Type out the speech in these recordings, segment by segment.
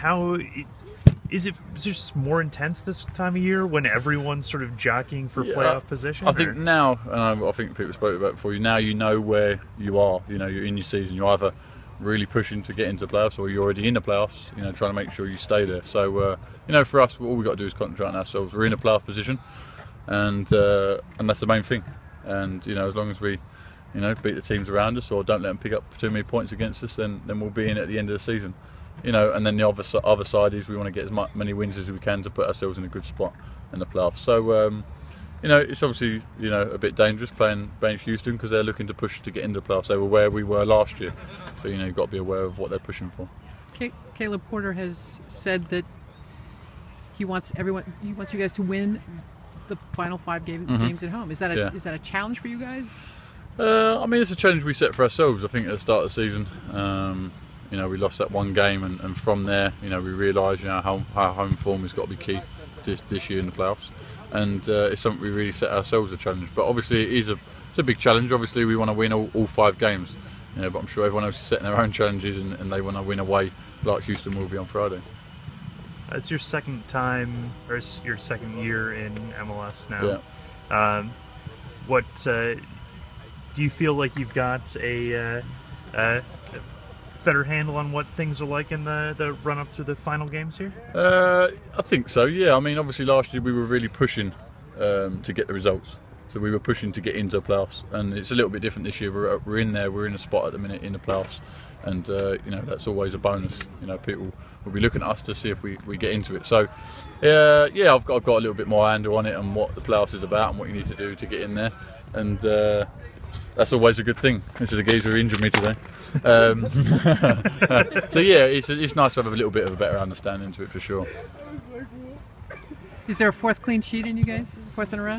how is it just more intense this time of year when everyone's sort of jockeying for playoff position? I think now, and I think people spoke about it before you, now you know where you are. You know, you're in your season. You're either really pushing to get into the playoffs or you're already in the playoffs, you know, trying to make sure you stay there. So, you know, for us, all we've got to do is concentrate on ourselves. We're in a playoff position, and that's the main thing. And, you know, as long as we, you know, beat the teams around us or don't let them pick up too many points against us, then we'll be in at the end of the season. You know, and then the other side is we want to get as many wins as we can to put ourselves in a good spot in the playoffs. So, you know, it's obviously, you know, a bit dangerous playing Houston because they're looking to push to get into the playoffs. They were where we were last year. So, you know, you've got to be aware of what they're pushing for. Caleb Porter has said that he wants you guys to win the final 5 games at home. Is that a challenge for you guys? I mean, it's a challenge we set for ourselves. I think at the start of the season, you know, we lost that one game, and from there, you know, we realised, you know, how home form has got to be key this year in the playoffs, and it's something we really set ourselves a challenge. But obviously, it's a big challenge. Obviously, we want to win all 5 games, you know, but I'm sure everyone else is setting their own challenges, and they want to win away like Houston will be on Friday. It's your second time, or your second year in MLS now. Yeah. What do you feel like you've got a better handle on what things are like in the run up to the final games here? I think so. Yeah. I mean, obviously last year we were really pushing to get the results. So we were pushing to get into the playoffs, and it's a little bit different this year. We're in there. We're in a spot at the minute in the playoffs, and you know, that's always a bonus. You know, people will be looking at us to see if we get into it. So yeah, I've got a little bit more handle on it and what the playoffs is about and what you need to do to get in there, and that's always a good thing. This is a geezer who injured me today. So yeah, it's nice to have a little bit of a better understanding to it for sure. Is there a 4th clean sheet in you guys? 4th in a row?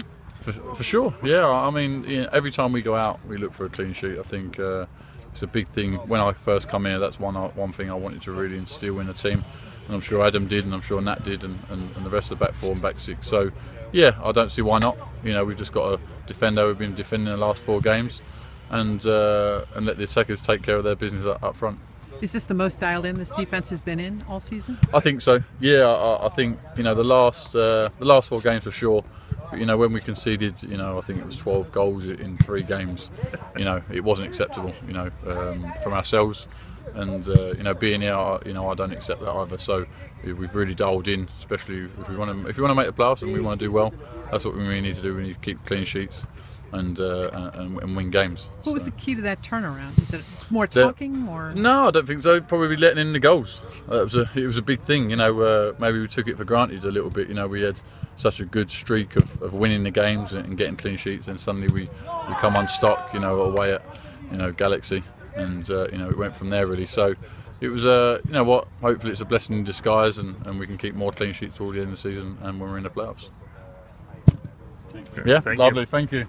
For sure, yeah. I mean, you know, every time we go out, we look for a clean sheet. I think it's a big thing. When I first come here, that's one thing I wanted to really instill in the team, and I'm sure Adam did, and I'm sure Nat did, and the rest of the back 4 and back 6. So yeah, I don't see why not. You know, we've just got to defend how we've been defending the last 4 games, and let the attackers take care of their business up front. Is this the most dialed in this defense has been in all season? I think so. Yeah, I think, you know, the last 4 games for sure. But, you know, when we conceded, you know, I think it was 12 goals in 3 games. You know, it wasn't acceptable. You know, from ourselves, and you know, being here, you know, I don't accept that either. So we've really dialed in, especially if we want to make the playoffs and we want to do well. That's what we really need to do. We need to keep clean sheets and win games. What was the key to that turnaround? Is it more talking, or? No, I don't think so. Probably letting in the goals. It was a big thing. You know, maybe we took it for granted a little bit. You know, we had such a good streak of winning the games and getting clean sheets, and suddenly we come unstuck. You know, away at, you know, Galaxy, and you know, it went from there really. So it was you know what? Hopefully it's a blessing in disguise, and we can keep more clean sheets toward the end of the season and when we're in the playoffs. Yeah, lovely. Thank you.